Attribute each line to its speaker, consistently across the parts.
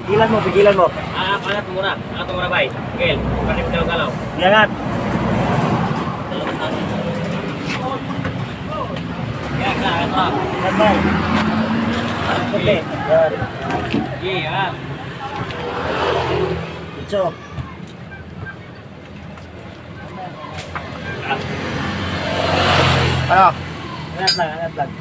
Speaker 1: Pigilan mo.
Speaker 2: Angat mo muna, bay. Gel, panik daw galaw.
Speaker 1: Iangat.
Speaker 2: Yan, ito.
Speaker 1: Sabay. Okay. Yan.
Speaker 2: Yan.
Speaker 1: Ito. Ano? Angat lang.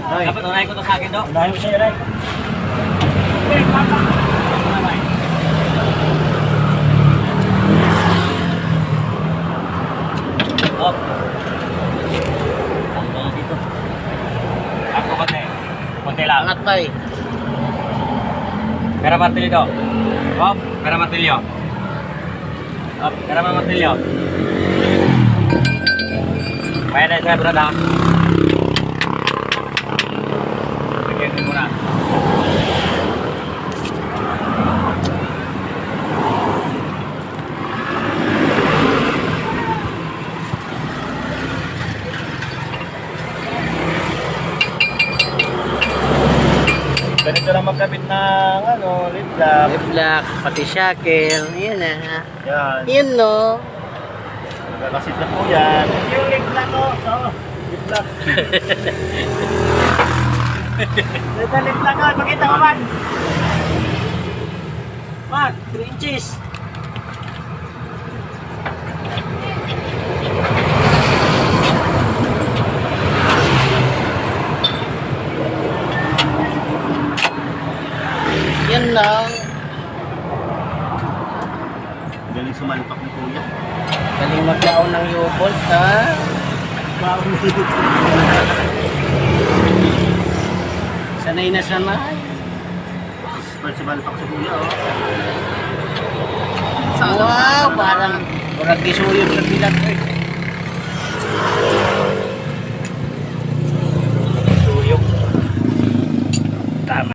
Speaker 1: Ay.
Speaker 2: Dapat unahin ko to sa akin, do.
Speaker 1: Unahin mo siya, Ray.
Speaker 2: Op. Tanggal dito. Ako konti. Konti lang.
Speaker 1: Angat pa eh.
Speaker 2: Pera martilyo do. Op, pera martilyo. Op, pera martilyo. Kaya na saya berada. Bigyan mo muna.
Speaker 1: Ganito lang magkabit ng lip lock.
Speaker 3: Lip lock, pati shackle. Yan na.
Speaker 1: Yan.
Speaker 3: Yun no.
Speaker 1: Magkakasit na po yan. Yung lip lock ko. Lip lock. Ito lip lock ko. Pakita ko man. Man, 3 inches.
Speaker 3: Yun lang.
Speaker 1: Galing sumalpak ni Kuya.
Speaker 3: Galing maglaon ng U-bolt ha. Sanay na sanay.
Speaker 1: Expert sumalpak si Kuya,
Speaker 3: Wow, parang disuyod sa bilat eh.